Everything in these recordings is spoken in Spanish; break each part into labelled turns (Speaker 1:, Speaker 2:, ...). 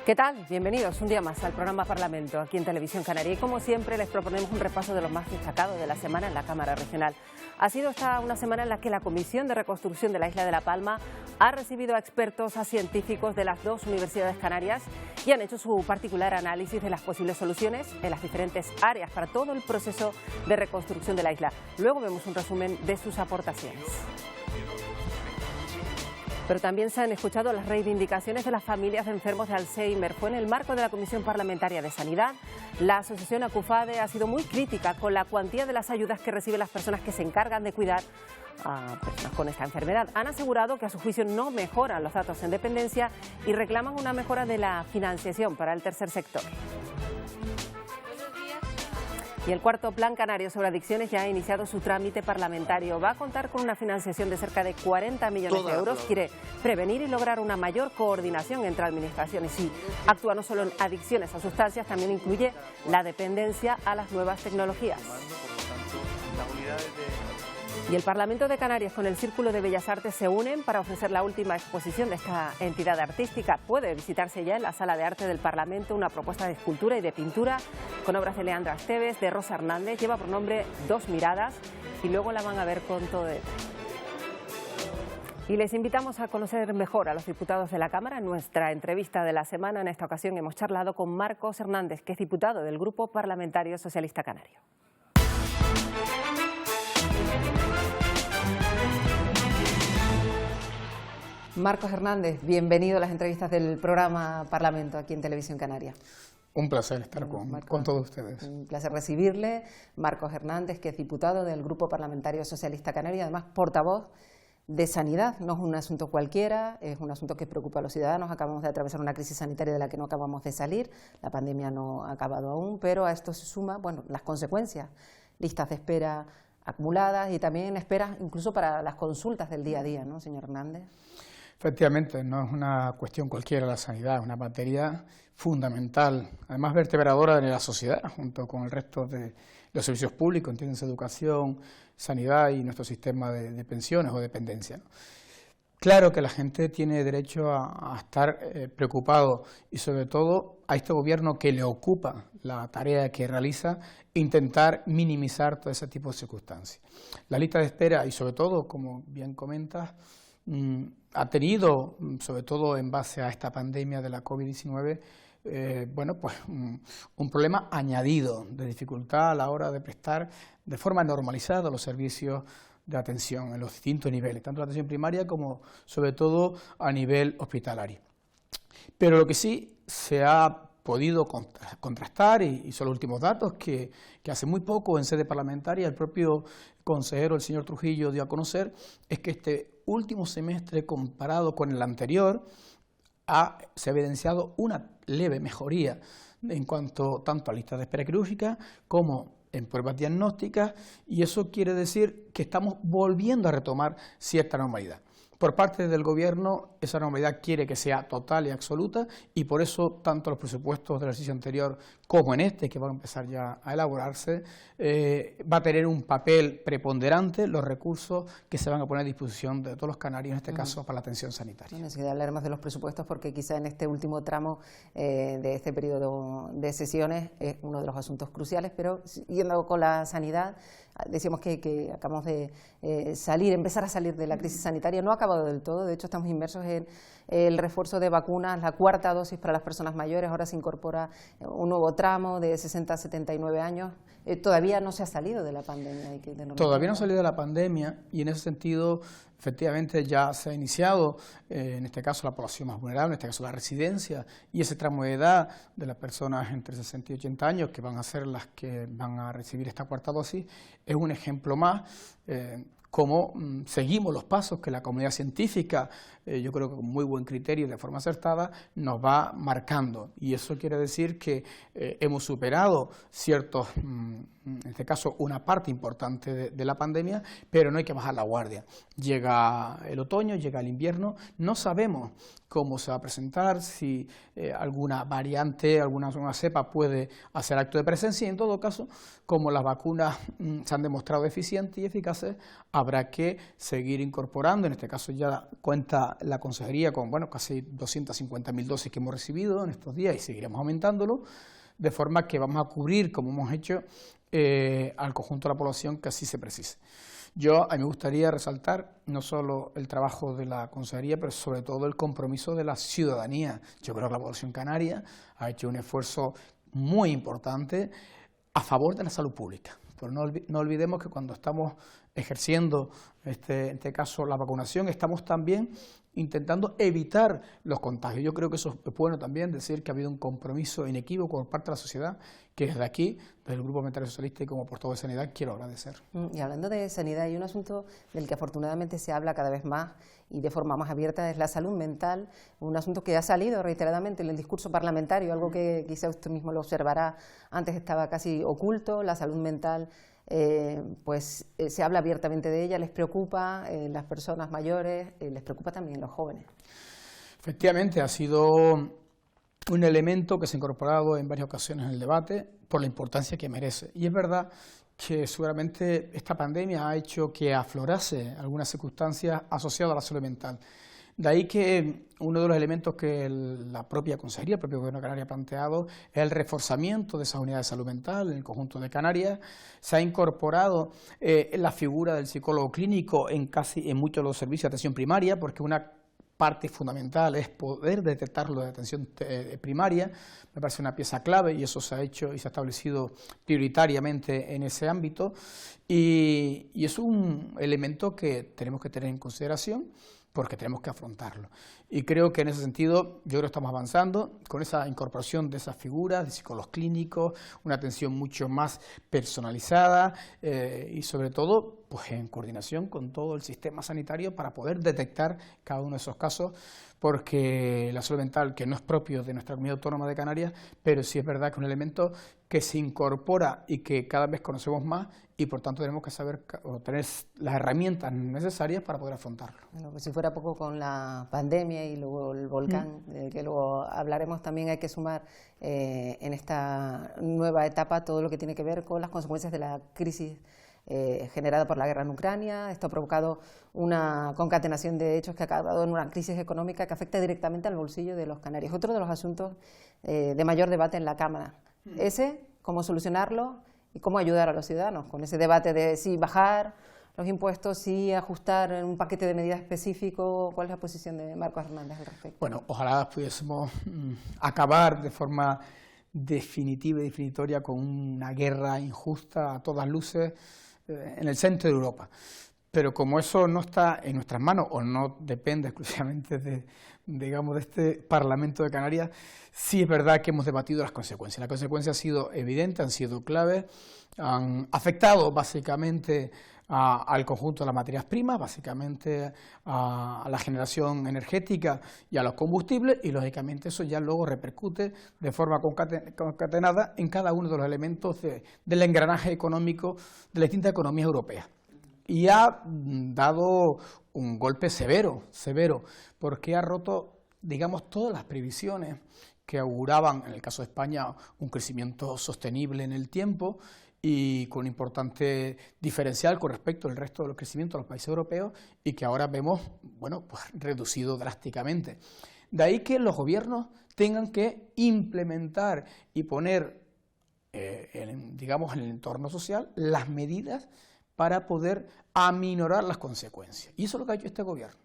Speaker 1: ¿Qué tal? Bienvenidos un día más al programa Parlamento, aquí en Televisión Canaria. Y como siempre les proponemos un repaso de lo más destacado de la semana en la Cámara Regional. Ha sido esta una semana en la que la Comisión de Reconstrucción de la Isla de La Palma ha recibido a expertos, a científicos de las dos universidades canarias y han hecho su particular análisis de las posibles soluciones en las diferentes áreas para todo el proceso de reconstrucción de la isla. Luego vemos un resumen de sus aportaciones. Pero también se han escuchado las reivindicaciones de las familias de enfermos de Alzheimer. Fue en el marco de la Comisión Parlamentaria de Sanidad. La asociación ACUFADE ha sido muy crítica con la cuantía de las ayudas que reciben las personas que se encargan de cuidar a personas con esta enfermedad. Han asegurado que a su juicio no mejoran los datos en dependencia y reclaman una mejora de la financiación para el tercer sector. Y el cuarto Plan Canario sobre Adicciones ya ha iniciado su trámite parlamentario. Va a contar con una financiación de cerca de 40 millones de euros. Quiere prevenir y lograr una mayor coordinación entre administraciones y actúa no solo en adicciones a sustancias, también incluye la dependencia a las nuevas tecnologías. Y el Parlamento de Canarias con el Círculo de Bellas Artes se unen para ofrecer la última exposición de esta entidad artística. Puede visitarse ya en la Sala de Arte del Parlamento una propuesta de escultura y de pintura con obras de Leandra Esteves, de Rosa Hernández. Lleva por nombre Dos Miradas y luego la van a ver con todo detalle. Y les invitamos a conocer mejor a los diputados de la Cámara. En nuestra entrevista de la semana, en esta ocasión, hemos charlado con Marcos Hernández, que es diputado del Grupo Parlamentario Socialista Canario. Marcos Hernández, bienvenido a las entrevistas del programa Parlamento aquí en Televisión Canaria.
Speaker 2: Un placer estar con todos ustedes.
Speaker 1: Un placer recibirle. Marcos Hernández, que es diputado del Grupo Parlamentario Socialista Canario y además portavoz de Sanidad. No es un asunto cualquiera, es un asunto que preocupa a los ciudadanos. Acabamos de atravesar una crisis sanitaria de la que no acabamos de salir. La pandemia no ha acabado aún, pero a esto se suma, las consecuencias, listas de espera acumuladas y también esperas incluso para las consultas del día a día, ¿no, señor Hernández?
Speaker 2: Efectivamente, no es una cuestión cualquiera la sanidad, es una materia fundamental, además vertebradora de la sociedad, junto con el resto de los servicios públicos, entiéndase educación, sanidad y nuestro sistema de pensiones o dependencia, ¿no? Claro que la gente tiene derecho a estar preocupado y sobre todo a este gobierno que le ocupa la tarea que realiza, intentar minimizar todo ese tipo de circunstancias. La lista de espera y sobre todo, como bien comentas, ha tenido, sobre todo en base a esta pandemia de la COVID-19, un problema añadido de dificultad a la hora de prestar de forma normalizada los servicios de atención en los distintos niveles, tanto la atención primaria como sobre todo a nivel hospitalario. Pero lo que sí se ha podido contrastar, y son los últimos datos que hace muy poco en sede parlamentaria el propio consejero, el señor Trujillo, dio a conocer, es que este último semestre comparado con el anterior se ha evidenciado una leve mejoría en cuanto tanto a listas de espera quirúrgica como en pruebas diagnósticas, y eso quiere decir que estamos volviendo a retomar cierta normalidad. Por parte del Gobierno, esa normalidad quiere que sea total y absoluta, y por eso tanto los presupuestos del ejercicio anterior como en este, que van a empezar ya a elaborarse, va a tener un papel preponderante los recursos que se van a poner a disposición de todos los canarios, en este caso para la atención sanitaria.
Speaker 1: No necesito hablar más de los presupuestos porque quizá en este último tramo de este periodo de sesiones es uno de los asuntos cruciales, pero yendo con la sanidad, decíamos que acabamos de empezar a salir de la crisis sanitaria. No ha acabado del todo, de hecho estamos inmersos en el refuerzo de vacunas, la cuarta dosis para las personas mayores, ahora se incorpora un nuevo tramo de 60 a 79 años. Todavía no se ha salido de la pandemia.
Speaker 2: Todavía no ha salido de la pandemia y en ese sentido efectivamente ya se ha iniciado, en este caso la población más vulnerable, en este caso la residencia, y ese tramo de edad de las personas entre 60 y 80 años que van a ser las que van a recibir esta cuarta dosis, es un ejemplo más cómo seguimos los pasos que la comunidad científica, yo creo que con muy buen criterio y de forma acertada, nos va marcando. Y eso quiere decir que hemos superado ciertos en este caso, una parte importante de la pandemia, pero no hay que bajar la guardia. Llega el otoño, llega el invierno, no sabemos cómo se va a presentar, si alguna variante, alguna cepa puede hacer acto de presencia, y en todo caso, como las vacunas se han demostrado eficientes y eficaces, habrá que seguir incorporando. En este caso ya cuenta la Consejería con casi 250.000 dosis que hemos recibido en estos días y seguiremos aumentándolo, de forma que vamos a cubrir, como hemos hecho, al conjunto de la población que así se precise. A mí me gustaría resaltar no solo el trabajo de la Consejería, pero sobre todo el compromiso de la ciudadanía. Yo creo que la población canaria ha hecho un esfuerzo muy importante a favor de la salud pública. Pero no olvidemos que cuando estamos ejerciendo, en este caso, la vacunación, estamos también intentando evitar los contagios. Yo creo que eso es bueno también, decir que ha habido un compromiso inequívoco por parte de la sociedad, que desde aquí, desde el Grupo Parlamentario Socialista y como portavoz de Sanidad, quiero agradecer.
Speaker 1: Y hablando de sanidad, hay un asunto del que afortunadamente se habla cada vez más y de forma más abierta, es la salud mental, un asunto que ha salido reiteradamente en el discurso parlamentario, algo que quizá usted mismo lo observará, antes estaba casi oculto, la salud mental. Se habla abiertamente de ella, les preocupa las personas mayores, les preocupa también los jóvenes.
Speaker 2: Efectivamente, ha sido un elemento que se ha incorporado en varias ocasiones en el debate por la importancia que merece. Y es verdad que seguramente esta pandemia ha hecho que aflorase algunas circunstancias asociadas a la salud mental. De ahí que uno de los elementos que la propia Consejería, el propio Gobierno de Canarias ha planteado es el reforzamiento de esas unidades de salud mental en el conjunto de Canarias. Se ha incorporado la figura del psicólogo clínico en muchos de los servicios de atención primaria, porque una parte fundamental es poder detectarlo de atención primaria. Me parece una pieza clave y eso se ha hecho y se ha establecido prioritariamente en ese ámbito. Y es un elemento que tenemos que tener en consideración, porque tenemos que afrontarlo. Y creo que en ese sentido, yo creo que estamos avanzando con esa incorporación de esas figuras, de psicólogos clínicos, una atención mucho más personalizada y sobre todo pues en coordinación con todo el sistema sanitario para poder detectar cada uno de esos casos, porque la salud mental, que no es propio de nuestra comunidad autónoma de Canarias, pero sí es verdad que es un elemento que se incorpora y que cada vez conocemos más y por tanto tenemos que saber o tener las herramientas necesarias para poder afrontarlo.
Speaker 1: Bueno, pues si fuera poco con la pandemia y luego el volcán, que luego hablaremos, también hay que sumar en esta nueva etapa todo lo que tiene que ver con las consecuencias de la crisis generada por la guerra en Ucrania. Esto ha provocado una concatenación de hechos que ha acabado en una crisis económica que afecta directamente al bolsillo de los canarios. Otro de los asuntos de mayor debate en la Cámara. Cómo solucionarlo y cómo ayudar a los ciudadanos con ese debate de si bajar los impuestos, si ajustar un paquete de medidas específico. ¿Cuál es la posición de Marcos Hernández al respecto?
Speaker 2: Bueno, ojalá pudiésemos acabar de forma definitiva y definitoria con una guerra injusta a todas luces en el centro de Europa. Pero como eso no está en nuestras manos o no depende exclusivamente de este Parlamento de Canarias, sí es verdad que hemos debatido las consecuencias. Las consecuencias han sido evidentes, han sido claves, han afectado básicamente al conjunto de las materias primas, básicamente a la generación energética y a los combustibles, y lógicamente eso ya luego repercute de forma concatenada en cada uno de los elementos del engranaje económico de las distintas economías europeas. Y ha dado un golpe severo, porque ha roto, digamos, todas las previsiones que auguraban, en el caso de España, un crecimiento sostenible en el tiempo y con un importante diferencial con respecto al resto de los crecimientos de los países europeos y que ahora vemos, pues reducido drásticamente. De ahí que los gobiernos tengan que implementar y poner, digamos, en el entorno social las medidas para poder aminorar las consecuencias. Y eso es lo que ha hecho este gobierno.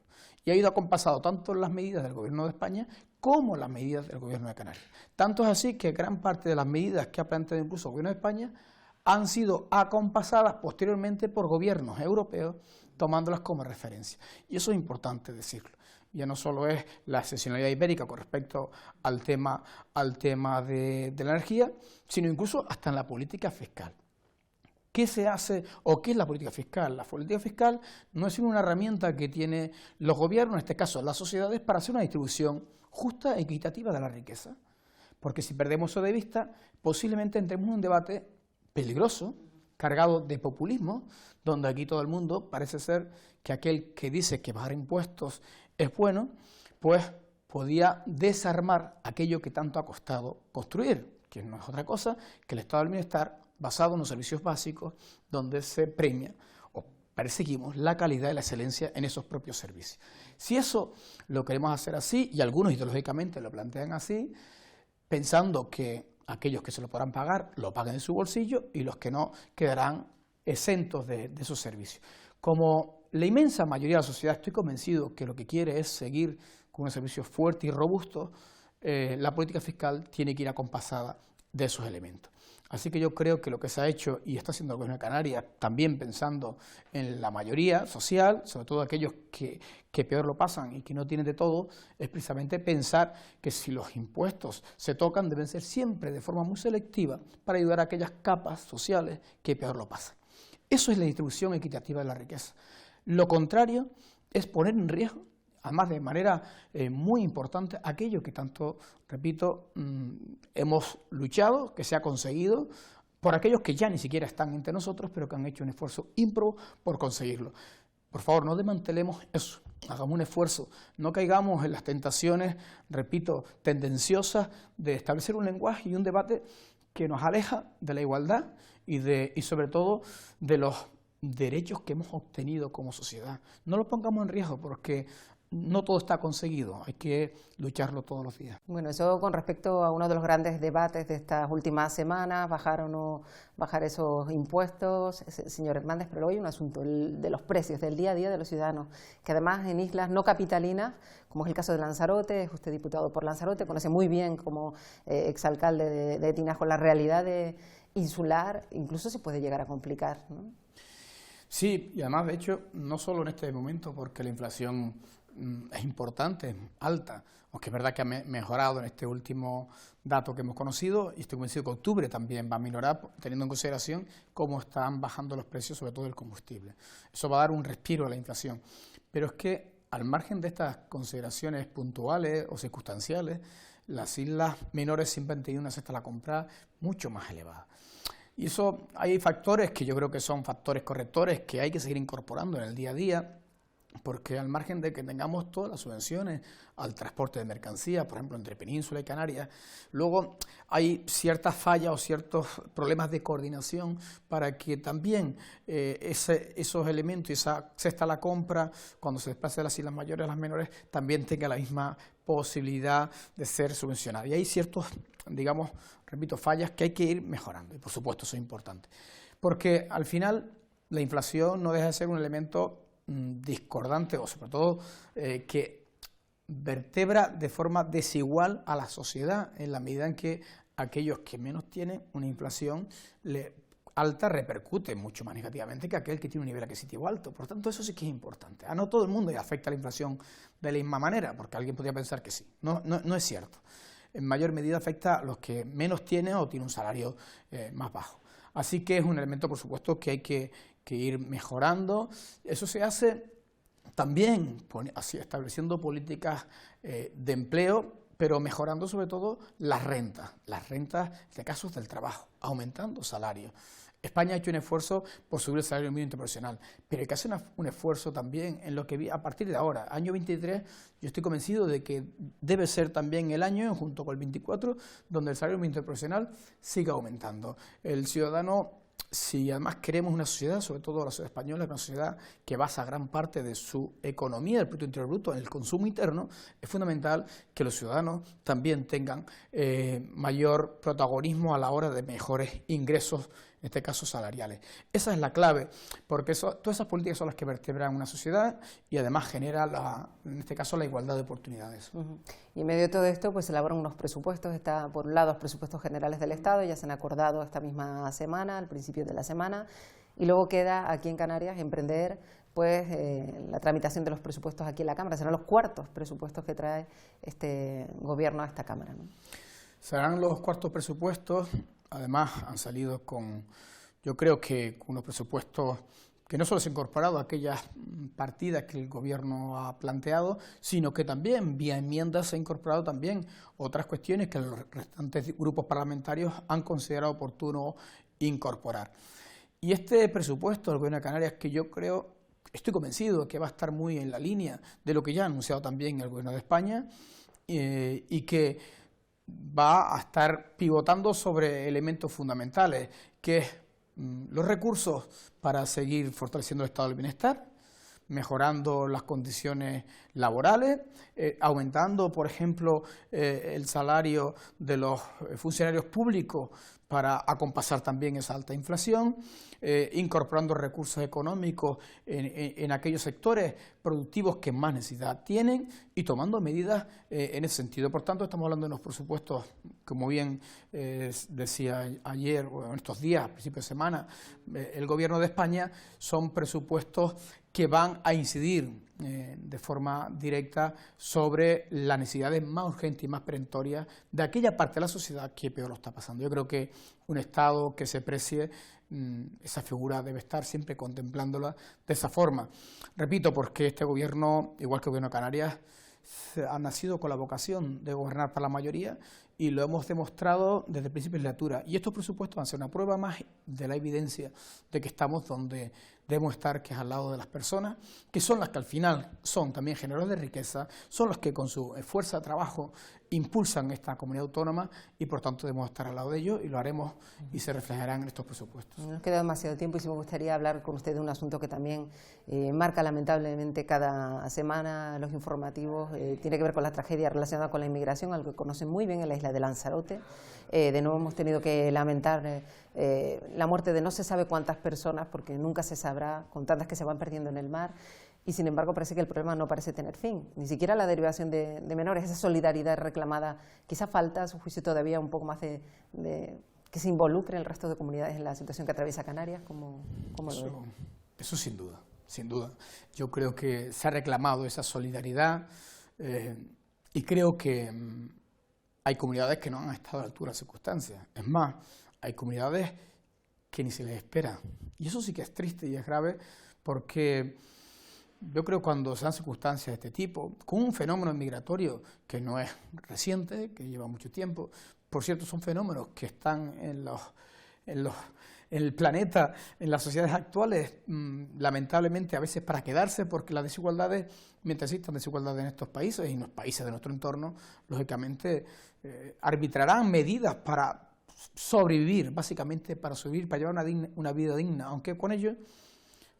Speaker 2: Y ha ido acompasado tanto las medidas del gobierno de España como las medidas del gobierno de Canarias. Tanto es así que gran parte de las medidas que ha planteado incluso el gobierno de España han sido acompasadas posteriormente por gobiernos europeos, tomándolas como referencia. Y eso es importante decirlo. Ya no solo es la excepcionalidad ibérica con respecto al tema de la energía, sino incluso hasta en la política fiscal. ¿Qué se hace o qué es la política fiscal? La política fiscal no es sino una herramienta que tienen los gobiernos, en este caso las sociedades, para hacer una distribución justa e equitativa de la riqueza. Porque si perdemos eso de vista, posiblemente entremos en un debate peligroso cargado de populismo, donde aquí todo el mundo parece ser que aquel que dice que bajar impuestos es bueno, pues podía desarmar aquello que tanto ha costado construir, que no es otra cosa que el estado del bienestar basado en los servicios básicos, donde se premia o perseguimos la calidad y la excelencia en esos propios servicios. Si eso lo queremos hacer así, y algunos ideológicamente lo plantean así, pensando que aquellos que se lo podrán pagar lo paguen en su bolsillo y los que no quedarán exentos de esos servicios. Como la inmensa mayoría de la sociedad, estoy convencido que lo que quiere es seguir con unos servicios fuertes y robustos, la política fiscal tiene que ir acompasada de esos elementos. Así que yo creo que lo que se ha hecho y está haciendo el Gobierno de Canarias, también pensando en la mayoría social, sobre todo aquellos que peor lo pasan y que no tienen de todo, es precisamente pensar que si los impuestos se tocan deben ser siempre de forma muy selectiva para ayudar a aquellas capas sociales que peor lo pasan. Eso es la distribución equitativa de la riqueza. Lo contrario es poner en riesgo, además de manera muy importante, aquello que tanto, repito, hemos luchado, que se ha conseguido, por aquellos que ya ni siquiera están entre nosotros, pero que han hecho un esfuerzo ímprobo por conseguirlo. Por favor, no desmantelemos eso, hagamos un esfuerzo, no caigamos en las tentaciones, repito, tendenciosas de establecer un lenguaje y un debate que nos aleja de la igualdad y sobre todo de los derechos que hemos obtenido como sociedad. No los pongamos en riesgo porque no todo está conseguido, hay que lucharlo todos los días.
Speaker 1: Bueno, eso con respecto a uno de los grandes debates de estas últimas semanas, bajar o no bajar esos impuestos, señor Hernández, pero luego hay un asunto de los precios del día a día de los ciudadanos, que además en islas no capitalinas, como es el caso de Lanzarote, es usted diputado por Lanzarote, conoce muy bien como exalcalde de Tinajo la realidad insular, incluso se puede llegar a complicar, ¿no?
Speaker 2: Sí, y además, de hecho, no solo en este momento, porque la inflación es importante, alta, aunque es verdad que ha mejorado en este último dato que hemos conocido, y estoy convencido que octubre también va a minorar, teniendo en consideración cómo están bajando los precios, sobre todo del combustible. Eso va a dar un respiro a la inflación. Pero es que, al margen de estas consideraciones puntuales o circunstanciales, las islas menores siempre han tenido una cesta a la compra mucho más elevada. Y eso, hay factores que yo creo que son factores correctores que hay que seguir incorporando en el día a día, porque al margen de que tengamos todas las subvenciones al transporte de mercancías, por ejemplo, entre Península y Canarias, luego hay ciertas fallas o ciertos problemas de coordinación para que también esos elementos y esa cesta a la compra, cuando se desplace de las islas mayores a las menores, también tenga la misma posibilidad de ser subvencionada. Y hay ciertos, digamos, repito, fallas que hay que ir mejorando, y por supuesto eso es importante, porque al final la inflación no deja de ser un elemento discordante o sobre todo que vertebra de forma desigual a la sociedad en la medida en que aquellos que menos tienen una inflación alta repercute mucho más negativamente que aquel que tiene un nivel adquisitivo alto. Por lo tanto, eso sí que es importante. A no todo el mundo le afecta la inflación de la misma manera, porque alguien podría pensar que sí. No es cierto. En mayor medida afecta a los que menos tienen o tienen un salario más bajo. Así que es un elemento, por supuesto, que hay que ir mejorando. Eso se hace también así, estableciendo políticas de empleo, pero mejorando sobre todo las rentas de casos del trabajo, aumentando salarios. España ha hecho un esfuerzo por subir el salario mínimo interprofesional, pero hay que hacer un esfuerzo también en lo que a partir de ahora, año 23, yo estoy convencido de que debe ser también el año, junto con el 24, donde el salario mínimo interprofesional siga aumentando. El ciudadano, si además queremos una sociedad, sobre todo la sociedad española, una sociedad que basa gran parte de su economía, del Producto Interior Bruto, en el consumo interno, es fundamental que los ciudadanos también tengan mayor protagonismo a la hora de mejores ingresos, en este caso salariales. Esa es la clave, porque todas esas políticas son las que vertebran una sociedad y además genera, en este caso, la igualdad de oportunidades.
Speaker 1: Y en medio de todo esto, pues se elaboran unos presupuestos. Está por un lado los presupuestos generales del Estado, ya se han acordado esta misma semana, al principio de la semana, y luego queda aquí en Canarias emprender pues la tramitación de los presupuestos aquí en la Cámara. Serán los cuartos presupuestos que trae este gobierno a esta Cámara, ¿no?
Speaker 2: Serán los cuartos presupuestos. Además, han salido yo creo que con unos presupuestos que no solo se han incorporado a aquellas partidas que el Gobierno ha planteado, sino que también, vía enmiendas, se han incorporado también otras cuestiones que los restantes grupos parlamentarios han considerado oportuno incorporar. Y este presupuesto del Gobierno de Canarias, que yo creo, estoy convencido que va a estar muy en la línea de lo que ya ha anunciado también el Gobierno de España, y que va a estar pivotando sobre elementos fundamentales, que es los recursos para seguir fortaleciendo el estado del bienestar, mejorando las condiciones laborales, aumentando, por ejemplo, el salario de los funcionarios públicos para acompasar también esa alta inflación, incorporando recursos económicos en aquellos sectores productivos que más necesidad tienen y tomando medidas en ese sentido. Por tanto, estamos hablando de unos presupuestos, como bien decía ayer o en estos días, a principios de semana, el Gobierno de España, son presupuestos que van a incidir de forma directa sobre las necesidades más urgentes y más perentorias de aquella parte de la sociedad que peor lo está pasando. Yo creo que un Estado que se precie esa figura debe estar siempre contemplándola de esa forma. Repito, porque este Gobierno, igual que el Gobierno de Canarias, ha nacido con la vocación de gobernar para la mayoría y lo hemos demostrado desde el principio de legislatura. Y estos presupuestos van a ser una prueba más de la evidencia de que estamos donde debemos estar, que es al lado de las personas, que son las que al final son también generadores de riqueza, son los que con su fuerza de trabajo impulsan esta comunidad autónoma y por tanto debemos estar al lado de ellos y lo haremos y se reflejarán en estos presupuestos.
Speaker 1: No nos queda demasiado tiempo y sí me gustaría hablar con usted de un asunto que también marca lamentablemente cada semana los informativos. Tiene que ver con la tragedia relacionada con la inmigración, algo que conocen muy bien en la isla de Lanzarote. De nuevo hemos tenido que lamentar la muerte de no se sabe cuántas personas, porque nunca se sabrá, con tantas que se van perdiendo en el mar. Y sin embargo parece que el problema no parece tener fin, ni siquiera la derivación de menores, esa solidaridad reclamada. Quizá falta, a su juicio, todavía un poco más de que se involucre el resto de comunidades en la situación que atraviesa Canarias. ¿Cómo lo ve?
Speaker 2: Eso sin duda, sin duda. Yo creo que se ha reclamado esa solidaridad y creo que hay comunidades que no han estado a la altura de las circunstancias. Es más, hay comunidades que ni se les espera. Y eso sí que es triste y es grave porque yo creo que cuando se dan circunstancias de este tipo, con un fenómeno migratorio que no es reciente, que lleva mucho tiempo, por cierto, son fenómenos que están en el planeta, en las sociedades actuales, lamentablemente a veces para quedarse, porque las desigualdades, mientras existan desigualdades en estos países y en los países de nuestro entorno, lógicamente arbitrarán medidas para sobrevivir, básicamente para sobrevivir, para llevar una vida digna, aunque con ello,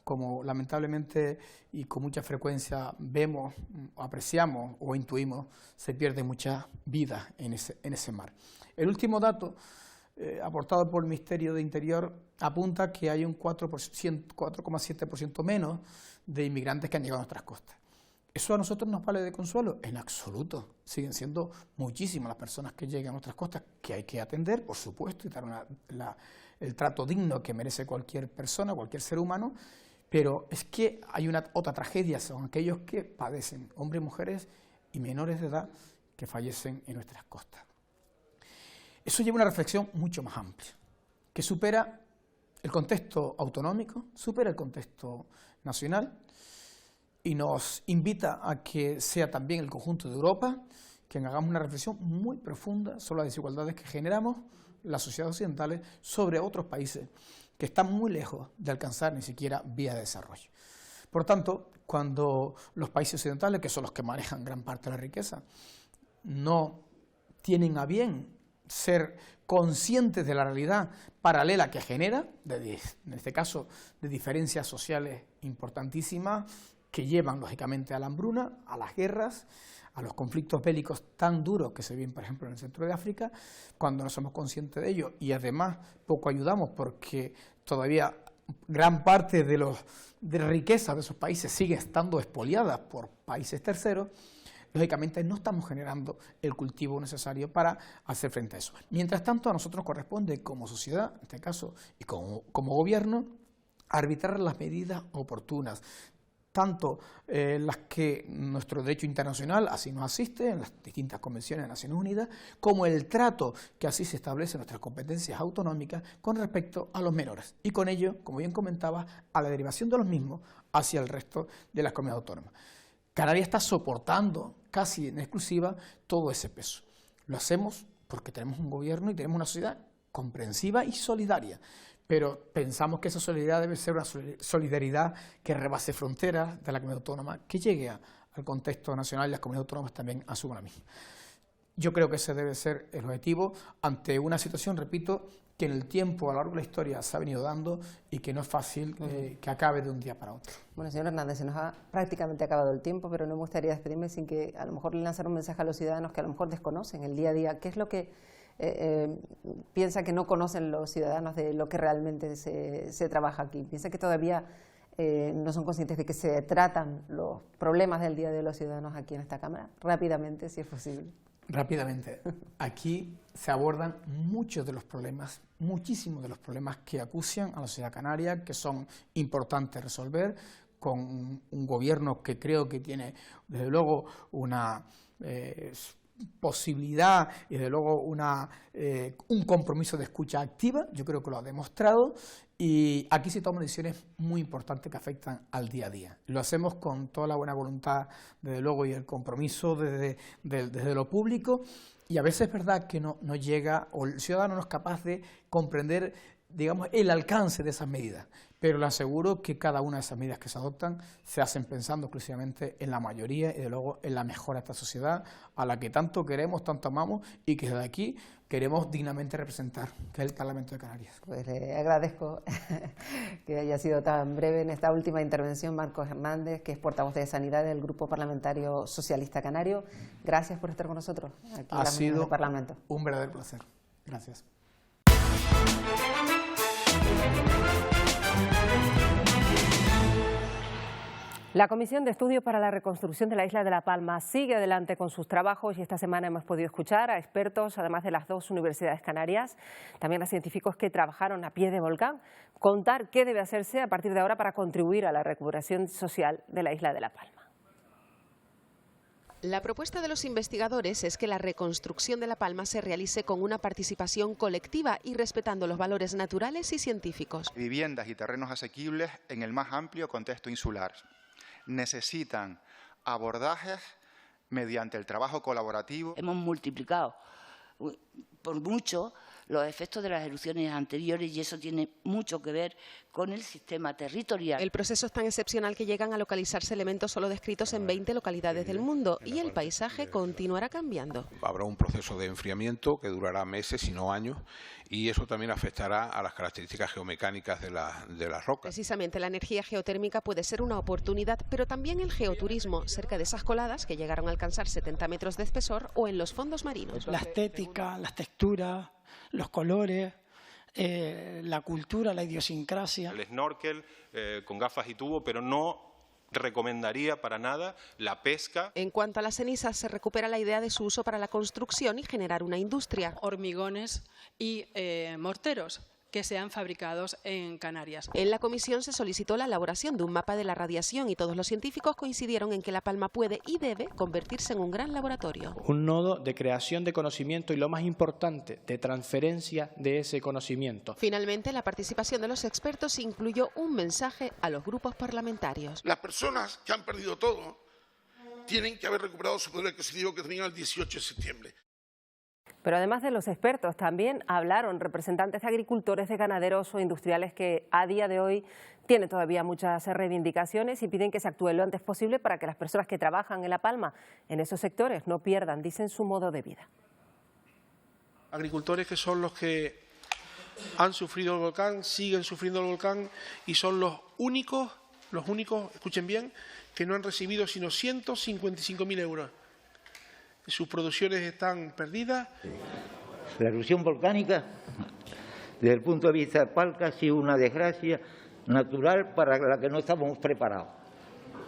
Speaker 2: como lamentablemente y con mucha frecuencia vemos, apreciamos o intuimos, se pierden muchas vidas en ese mar. El último dato aportado por el Ministerio de Interior apunta que hay un 4,7% menos de inmigrantes que han llegado a nuestras costas. ¿Eso a nosotros nos vale de consuelo? En absoluto. Siguen siendo muchísimas las personas que llegan a nuestras costas que hay que atender, por supuesto, y dar el trato digno que merece cualquier persona, cualquier ser humano. Pero es que hay otra tragedia, son aquellos que padecen, hombres, mujeres y menores de edad que fallecen en nuestras costas. Eso lleva a una reflexión mucho más amplia, que supera el contexto autonómico, supera el contexto nacional y nos invita a que sea también el conjunto de Europa quien hagamos una reflexión muy profunda sobre las desigualdades que generamos las sociedades occidentales sobre otros países que están muy lejos de alcanzar ni siquiera vía de desarrollo. Por tanto, cuando los países occidentales, que son los que manejan gran parte de la riqueza, no tienen a bien ser conscientes de la realidad paralela que genera, en este caso de diferencias sociales importantísimas que llevan lógicamente a la hambruna, a las guerras, a los conflictos bélicos tan duros que se ven, por ejemplo, en el centro de África, cuando no somos conscientes de ello y además poco ayudamos porque todavía gran parte de la riqueza de esos países sigue estando expoliada por países terceros, lógicamente no estamos generando el cultivo necesario para hacer frente a eso. Mientras tanto, a nosotros nos corresponde como sociedad, en este caso, y como gobierno, arbitrar las medidas oportunas, tanto las que nuestro derecho internacional así nos asiste, en las distintas convenciones de Naciones Unidas, como el trato que así se establece en nuestras competencias autonómicas con respecto a los menores, y con ello, como bien comentaba, a la derivación de los mismos hacia el resto de las comunidades autónomas. Canarias está soportando casi en exclusiva todo ese peso. Lo hacemos porque tenemos un gobierno y tenemos una sociedad comprensiva y solidaria, pero pensamos que esa solidaridad debe ser una solidaridad que rebase fronteras de la comunidad autónoma, que llegue al contexto nacional y las comunidades autónomas también asuman la misma. Yo creo que ese debe ser el objetivo ante una situación, repito, que en el tiempo, a lo largo de la historia, se ha venido dando y que no es fácil que acabe de un día para otro.
Speaker 1: Bueno, señor Hernández, se nos ha prácticamente acabado el tiempo, pero no me gustaría despedirme sin que a lo mejor le lanzara un mensaje a los ciudadanos que a lo mejor desconocen el día a día. ¿Qué es lo que piensa que no conocen los ciudadanos de lo que realmente se trabaja aquí? ¿Piensa que todavía no son conscientes de que se tratan los problemas del día de los ciudadanos aquí en esta Cámara? Rápidamente, si es posible.
Speaker 2: Rápidamente, aquí se abordan muchos de los problemas, muchísimos de los problemas que acucian a la sociedad canaria, que son importantes resolver, con un gobierno que creo que tiene, desde luego, una posibilidad y desde luego un compromiso de escucha activa. Yo creo que lo ha demostrado, y aquí se toman decisiones muy importantes que afectan al día a día. Lo hacemos con toda la buena voluntad, desde luego, y el compromiso desde lo público, y a veces es verdad que no llega, o el ciudadano no es capaz de comprender, digamos, el alcance de esas medidas, pero le aseguro que cada una de esas medidas que se adoptan se hacen pensando exclusivamente en la mayoría y, de luego, en la mejora de esta sociedad a la que tanto queremos, tanto amamos y que desde aquí queremos dignamente representar, que es el Parlamento de Canarias.
Speaker 1: Pues le agradezco que haya sido tan breve en esta última intervención, Marcos Hernández, que es portavoz de Sanidad del Grupo Parlamentario Socialista Canario. Gracias por estar con nosotros aquí en la mañana del Parlamento.
Speaker 2: Un verdadero placer. Gracias.
Speaker 1: La Comisión de Estudio para la Reconstrucción de la Isla de La Palma sigue adelante con sus trabajos, y esta semana hemos podido escuchar a expertos, además de las dos universidades canarias, también a científicos que trabajaron a pie de volcán, contar qué debe hacerse a partir de ahora para contribuir a la recuperación social de la Isla de La Palma.
Speaker 3: La propuesta de los investigadores es que la reconstrucción de La Palma se realice con una participación colectiva y respetando los valores naturales y científicos.
Speaker 4: Viviendas y terrenos asequibles en el más amplio contexto insular. Necesitan abordajes mediante el trabajo colaborativo.
Speaker 5: Hemos multiplicado por mucho los efectos de las erupciones anteriores, y eso tiene mucho que ver con el sistema territorial.
Speaker 3: El proceso es tan excepcional que llegan a localizarse elementos solo descritos en 20 localidades del mundo, y el paisaje continuará cambiando.
Speaker 6: Habrá un proceso de enfriamiento que durará meses, si no años, y eso también afectará a las características geomecánicas de las rocas.
Speaker 3: Precisamente la energía geotérmica puede ser una oportunidad, pero también el geoturismo, cerca de esas coladas que llegaron a alcanzar 70 metros de espesor, o en los fondos marinos.
Speaker 7: La estética, las texturas, los colores, la cultura, la idiosincrasia.
Speaker 8: El snorkel con gafas y tubo, pero no recomendaría para nada la pesca.
Speaker 3: En cuanto a las cenizas, se recupera la idea de su uso para la construcción y generar una industria.
Speaker 9: Hormigones y morteros que sean fabricados en Canarias.
Speaker 3: En la comisión se solicitó la elaboración de un mapa de la radiación, y todos los científicos coincidieron en que La Palma puede y debe convertirse en un gran laboratorio.
Speaker 10: Un nodo de creación de conocimiento y, lo más importante, de transferencia de ese conocimiento.
Speaker 3: Finalmente, la participación de los expertos incluyó un mensaje a los grupos parlamentarios.
Speaker 11: Las personas que han perdido todo tienen que haber recuperado su poder adquisitivo que tenían el 18 de septiembre.
Speaker 1: Pero además de los expertos, también hablaron representantes de agricultores, de ganaderos o industriales que a día de hoy tienen todavía muchas reivindicaciones y piden que se actúe lo antes posible para que las personas que trabajan en La Palma en esos sectores no pierdan, dicen, su modo de vida.
Speaker 12: Agricultores que son los que han sufrido el volcán, siguen sufriendo el volcán, y son los únicos, escuchen bien, que no han recibido sino 155.000 euros. Sus producciones están perdidas.
Speaker 13: La erupción volcánica, desde el punto de vista de Palca, ha sido una desgracia natural para la que no estábamos preparados,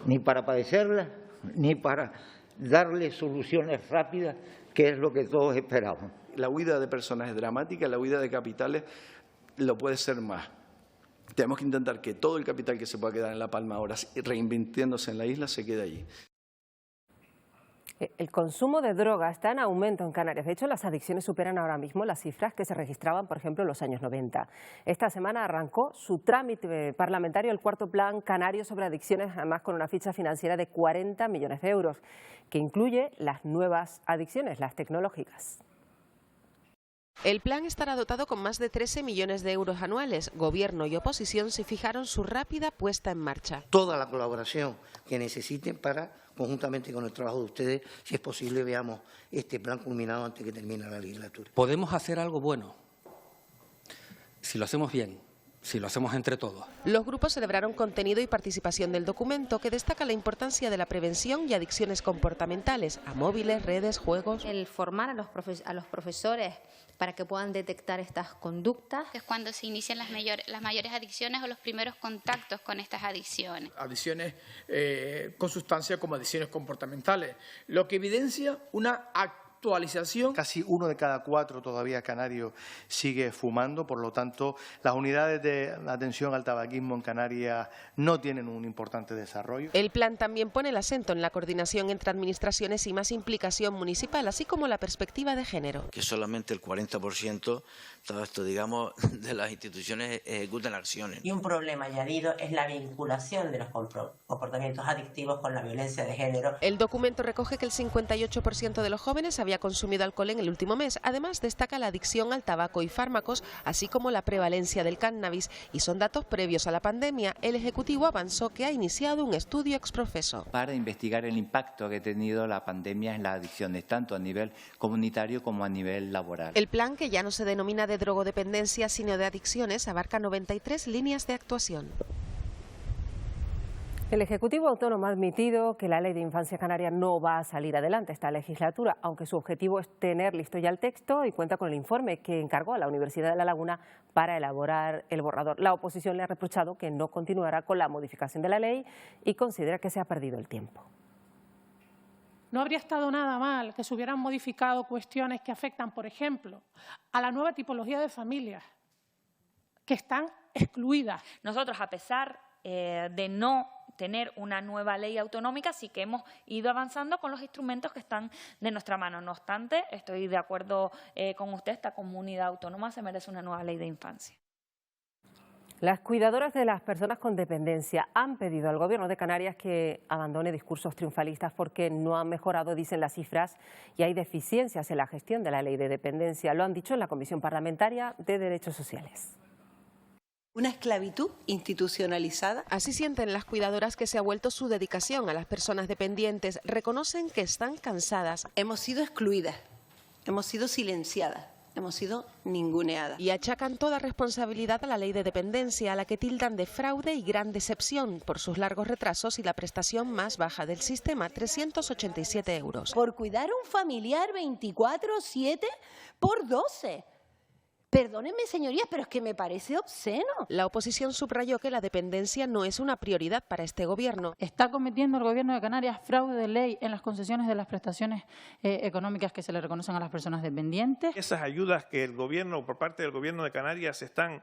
Speaker 13: ni para padecerla, ni para darle soluciones rápidas, que es lo que todos esperamos.
Speaker 14: La huida de personas es dramática, la huida de capitales lo puede ser más. Tenemos que intentar que todo el capital que se pueda quedar en La Palma ahora, reinvirtiéndose en la isla, se quede allí.
Speaker 1: El consumo de droga está en aumento en Canarias. De hecho, las adicciones superan ahora mismo las cifras que se registraban, por ejemplo, en los años 90. Esta semana arrancó su trámite parlamentario el cuarto plan canario sobre adicciones, además con una ficha financiera de 40 millones de euros, que incluye las nuevas adicciones, las tecnológicas.
Speaker 3: El plan estará dotado con más de 13 millones de euros anuales. Gobierno y oposición se fijaron su rápida puesta en marcha.
Speaker 15: Toda la colaboración que necesiten para, conjuntamente con el trabajo de ustedes, si es posible, veamos este plan culminado antes que termine la legislatura.
Speaker 16: Podemos hacer algo bueno si lo hacemos bien, si lo hacemos entre todos.
Speaker 3: Los grupos celebraron contenido y participación del documento, que destaca la importancia de la prevención y adicciones comportamentales a móviles, redes, juegos.
Speaker 17: El formar a los profesores para que puedan detectar estas conductas.
Speaker 18: Es cuando se inician las mayores adicciones o los primeros contactos con estas adicciones.
Speaker 19: Adicciones con sustancias como adicciones comportamentales, lo que evidencia una actualización.
Speaker 20: Casi 1 de cada 4 todavía canario sigue fumando, por lo tanto, las unidades de atención al tabaquismo en Canarias no tienen un importante desarrollo.
Speaker 3: El plan también pone el acento en la coordinación entre administraciones y más implicación municipal, así como la perspectiva de género.
Speaker 21: Que solamente el 40%, todo esto, digamos, de las instituciones ejecutan acciones.
Speaker 22: Y un problema añadido es la vinculación de los comportamientos adictivos con la violencia de género.
Speaker 3: El documento recoge que el 58% de los jóvenes había consumido alcohol en el último mes. Además, destaca la adicción al tabaco y fármacos, así como la prevalencia del cannabis. Y son datos previos a la pandemia. El Ejecutivo avanzó que ha iniciado un estudio exprofeso
Speaker 23: para investigar el impacto que ha tenido la pandemia en las adicciones, tanto a nivel comunitario como a nivel laboral.
Speaker 3: El plan, que ya no se denomina de drogodependencia, sino de adicciones, abarca 93 líneas de actuación.
Speaker 1: El Ejecutivo Autónomo ha admitido que la Ley de Infancia Canaria no va a salir adelante esta legislatura, aunque su objetivo es tener listo ya el texto y cuenta con el informe que encargó a la Universidad de La Laguna para elaborar el borrador. La oposición le ha reprochado que no continuará con la modificación de la ley y considera que se ha perdido el tiempo.
Speaker 24: No habría estado nada mal que se hubieran modificado cuestiones que afectan, por ejemplo, a la nueva tipología de familias, que están excluidas.
Speaker 25: Nosotros, a pesar de no tener una nueva ley autonómica, sí que hemos ido avanzando con los instrumentos que están de nuestra mano. No obstante, estoy de acuerdo con usted, esta comunidad autónoma se merece una nueva ley de infancia.
Speaker 1: Las cuidadoras de las personas con dependencia han pedido al Gobierno de Canarias que abandone discursos triunfalistas porque no han mejorado, dicen las cifras, y hay deficiencias en la gestión de la ley de dependencia. Lo han dicho en la Comisión Parlamentaria de Derechos Sociales.
Speaker 26: Una esclavitud institucionalizada.
Speaker 3: Así sienten las cuidadoras que se ha vuelto su dedicación a las personas dependientes. Reconocen que están cansadas.
Speaker 26: Hemos sido excluidas, hemos sido silenciadas, hemos sido ninguneadas.
Speaker 3: Y achacan toda responsabilidad a la ley de dependencia, a la que tildan de fraude y gran decepción por sus largos retrasos y la prestación más baja del sistema, 387 euros.
Speaker 26: Por cuidar a un familiar 24/7 por 12. Perdónenme, señorías, pero es que me parece obsceno.
Speaker 3: La oposición subrayó que la dependencia no es una prioridad para este Gobierno.
Speaker 27: Está cometiendo el Gobierno de Canarias fraude de ley en las concesiones de las prestaciones económicas que se le reconocen a las personas dependientes.
Speaker 28: Esas ayudas que el Gobierno, por parte del Gobierno de Canarias, se están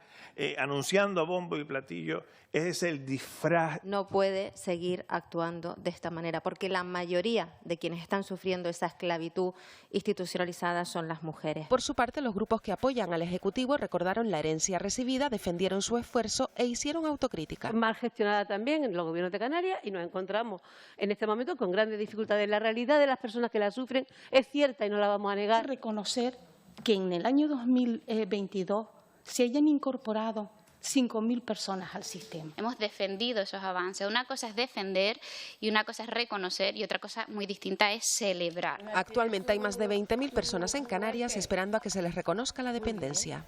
Speaker 28: anunciando a bombo y platillo, es el disfraz.
Speaker 17: No puede seguir actuando de esta manera, porque la mayoría de quienes están sufriendo esa esclavitud institucionalizada son las mujeres.
Speaker 3: Por su parte, los grupos que apoyan al Ejecutivo recordaron la herencia recibida, defendieron su esfuerzo e hicieron autocrítica.
Speaker 29: Mal gestionada también en los gobiernos de Canarias y nos encontramos en este momento con grandes dificultades. La realidad de las personas que la sufren es cierta y no la vamos a negar.
Speaker 27: Reconocer que en el año 2022 se hayan incorporado 5.000 personas al sistema.
Speaker 18: Hemos defendido esos avances. Una cosa es defender y una cosa es reconocer y otra cosa muy distinta es celebrar.
Speaker 3: Actualmente hay más de 20.000 personas en Canarias esperando a que se les reconozca la dependencia.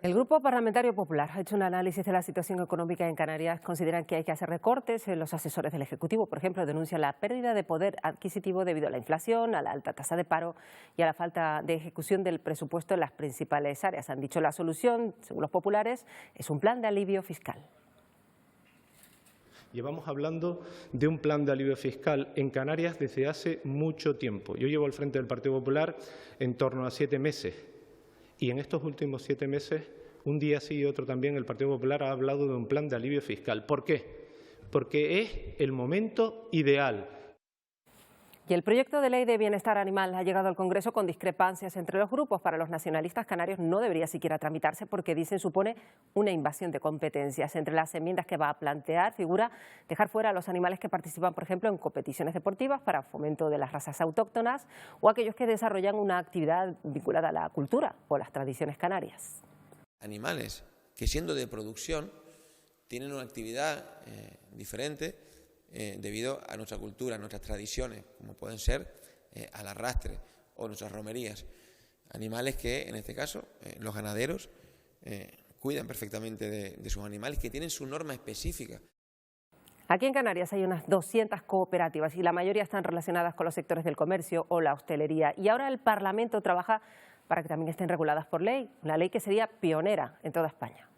Speaker 1: El Grupo Parlamentario Popular ha hecho un análisis de la situación económica en Canarias. Consideran que hay que hacer recortes en los asesores del Ejecutivo. Por ejemplo, denuncian la pérdida de poder adquisitivo debido a la inflación, a la alta tasa de paro y a la falta de ejecución del presupuesto en las principales áreas. Han dicho la solución, según los populares, es un plan de alivio fiscal.
Speaker 10: Llevamos hablando de un plan de alivio fiscal en Canarias desde hace mucho tiempo. Yo llevo al frente del Partido Popular en torno a 7 meses. Y en estos últimos 7 meses, un día sí y otro también, el Partido Popular ha hablado de un plan de alivio fiscal. ¿Por qué? Porque es el momento ideal.
Speaker 1: Y el proyecto de ley de bienestar animal ha llegado al Congreso con discrepancias entre los grupos. Para los nacionalistas canarios no debería siquiera tramitarse porque dicen supone una invasión de competencias. Entre las enmiendas que va a plantear figura dejar fuera a los animales que participan, por ejemplo, en competiciones deportivas para fomento de las razas autóctonas o aquellos que desarrollan una actividad vinculada a la cultura o las tradiciones canarias.
Speaker 2: Animales que siendo de producción tienen una actividad diferente debido a nuestra cultura, a nuestras tradiciones, como pueden ser al arrastre o nuestras romerías. Animales que, en este caso, los ganaderos cuidan perfectamente de sus animales, que tienen su norma específica.
Speaker 1: Aquí en Canarias hay unas 200 cooperativas y la mayoría están relacionadas con los sectores del comercio o la hostelería. Y ahora el Parlamento trabaja para que también estén reguladas por ley, una ley que sería pionera en toda España.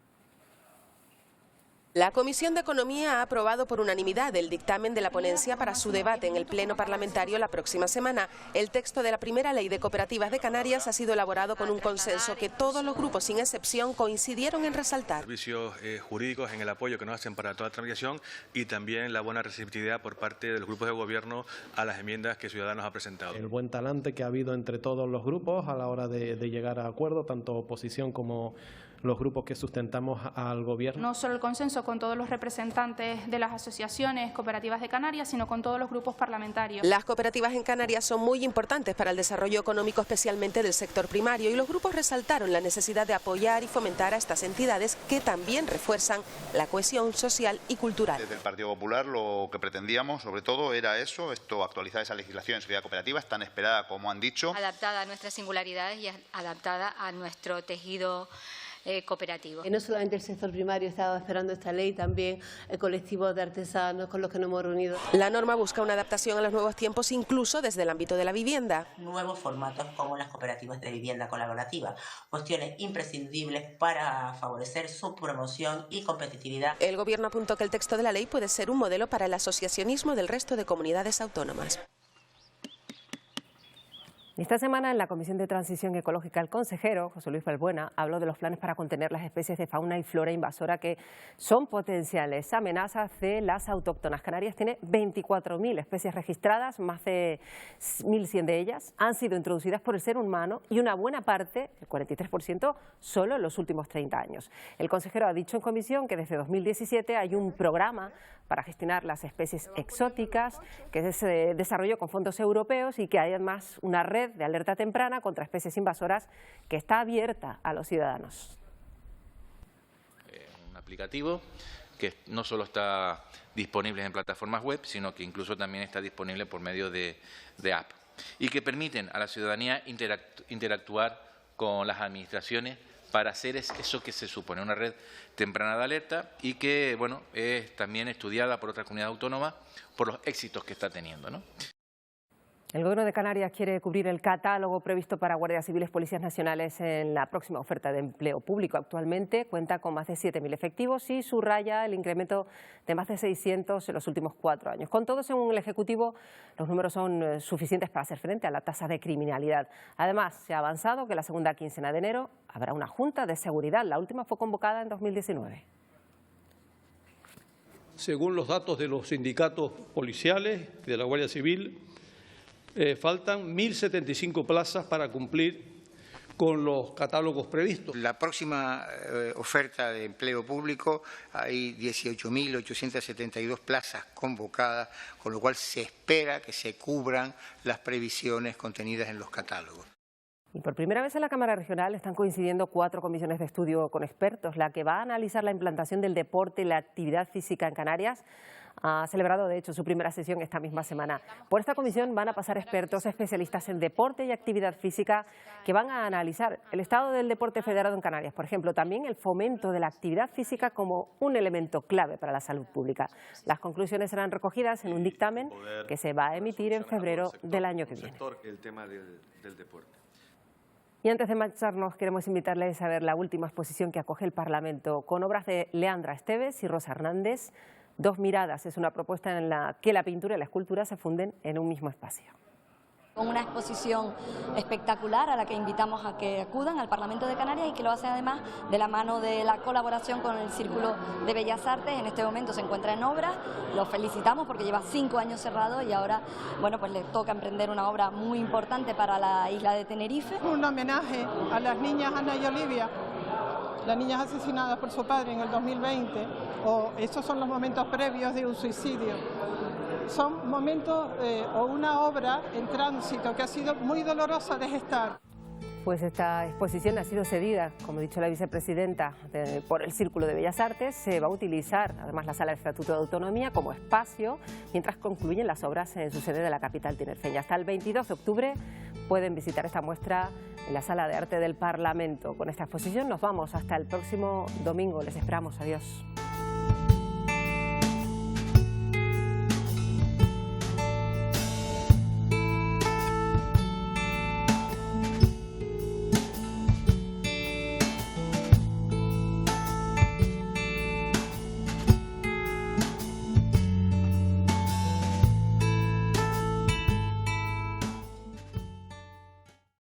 Speaker 3: La Comisión de Economía ha aprobado por unanimidad el dictamen de la ponencia para su debate en el Pleno Parlamentario la próxima semana. El texto de la primera ley de cooperativas de Canarias ha sido elaborado con un consenso que todos los grupos, sin excepción, coincidieron en resaltar.
Speaker 4: Servicios jurídicos en el apoyo que nos hacen para toda tramitación y también la buena receptividad por parte de los grupos de gobierno a las enmiendas que Ciudadanos ha presentado.
Speaker 10: El buen talante que ha habido entre todos los grupos a la hora de llegar a acuerdo, tanto oposición como los grupos que sustentamos al Gobierno.
Speaker 5: No solo el consenso con todos los representantes de las asociaciones cooperativas de Canarias, sino con todos los grupos parlamentarios.
Speaker 3: Las cooperativas en Canarias son muy importantes para el desarrollo económico, especialmente del sector primario, y los grupos resaltaron la necesidad de apoyar y fomentar a estas entidades que también refuerzan la cohesión social y cultural.
Speaker 6: Desde el Partido Popular lo que pretendíamos, sobre todo, era eso, actualizar esa legislación en seguridad cooperativa, tan esperada como han dicho.
Speaker 7: Adaptada a nuestras singularidades y adaptada a nuestro tejido cooperativo.
Speaker 29: Y no solamente el sector primario estaba esperando esta ley, también el colectivo de artesanos con los que nos hemos reunido.
Speaker 3: La norma busca una adaptación a los nuevos tiempos, incluso desde el ámbito de la vivienda.
Speaker 22: Nuevos formatos como las cooperativas de vivienda colaborativa, cuestiones imprescindibles para favorecer su promoción y competitividad.
Speaker 3: El Gobierno apuntó que el texto de la ley puede ser un modelo para el asociacionismo del resto de comunidades autónomas.
Speaker 1: Esta semana en la Comisión de Transición Ecológica el consejero José Luis Balbuena habló de los planes para contener las especies de fauna y flora invasora que son potenciales amenazas de las autóctonas. Canarias tiene 24.000 especies registradas, más de 1.100 de ellas han sido introducidas por el ser humano y una buena parte, el 43%, solo en los últimos 30 años. El consejero ha dicho en comisión que desde 2017 hay un programa para gestionar las especies exóticas que se desarrolló con fondos europeos y que hay además una red de alerta temprana contra especies invasoras que está abierta a los ciudadanos.
Speaker 8: Un aplicativo que no solo está disponible en plataformas web, sino que incluso también está disponible por medio de app y que permiten a la ciudadanía interactuar con las administraciones para hacer eso que se supone, una red temprana de alerta y que bueno, es también estudiada por otras comunidades autónomas por los éxitos que está teniendo, ¿no?
Speaker 1: El Gobierno de Canarias quiere cubrir el catálogo previsto para guardias civiles, policías nacionales en la próxima oferta de empleo público. Actualmente cuenta con más de 7.000 efectivos y subraya el incremento de más de 600 en los últimos 4 años. Con todo, según el Ejecutivo, los números son suficientes para hacer frente a la tasa de criminalidad. Además, se ha avanzado que la segunda quincena de enero habrá una Junta de Seguridad. La última fue convocada en 2019.
Speaker 9: Según los datos de los sindicatos policiales y de la Guardia Civil, faltan 1.075 plazas para cumplir con los catálogos previstos.
Speaker 11: La próxima oferta de empleo público hay 18.872 plazas convocadas, con lo cual se espera que se cubran las previsiones contenidas en los catálogos.
Speaker 1: Y por primera vez en la Cámara Regional están coincidiendo 4 comisiones de estudio con expertos. La que va a analizar la implantación del deporte y la actividad física en Canarias ha celebrado, de hecho, su primera sesión esta misma semana. Por esta comisión van a pasar expertos especialistas en deporte y actividad física que van a analizar el estado del deporte federado en Canarias, por ejemplo, también el fomento de la actividad física como un elemento clave para la salud pública. Las conclusiones serán recogidas en un dictamen que se va a emitir en febrero del año que viene.
Speaker 12: El tema del deporte.
Speaker 1: Y antes de marcharnos, queremos invitarles a ver la última exposición que acoge el Parlamento, con obras de Leandra Esteves y Rosa Hernández. Dos miradas es una propuesta en la que la pintura y la escultura se funden en un mismo espacio.
Speaker 13: Con una exposición espectacular a la que invitamos a que acudan al Parlamento de Canarias y que lo hacen además de la mano de la colaboración con el Círculo de Bellas Artes. En este momento se encuentra en obra, lo felicitamos porque lleva 5 años cerrado y ahora, bueno, pues le toca emprender una obra muy importante para la isla de Tenerife.
Speaker 14: Un homenaje a las niñas Ana y Olivia, las niñas asesinadas por su padre en el 2020, o esos son los momentos previos de un suicidio. Son momentos o una obra en tránsito que ha sido muy dolorosa de gestar.
Speaker 1: Pues esta exposición ha sido cedida, como ha dicho la vicepresidenta, por el Círculo de Bellas Artes. Se va a utilizar además la Sala del Estatuto de Autonomía como espacio mientras concluyen las obras en su sede de la capital tinerfeña. Hasta el 22 de octubre pueden visitar esta muestra en la Sala de Arte del Parlamento. Con esta exposición nos vamos hasta el próximo domingo. Les esperamos. Adiós.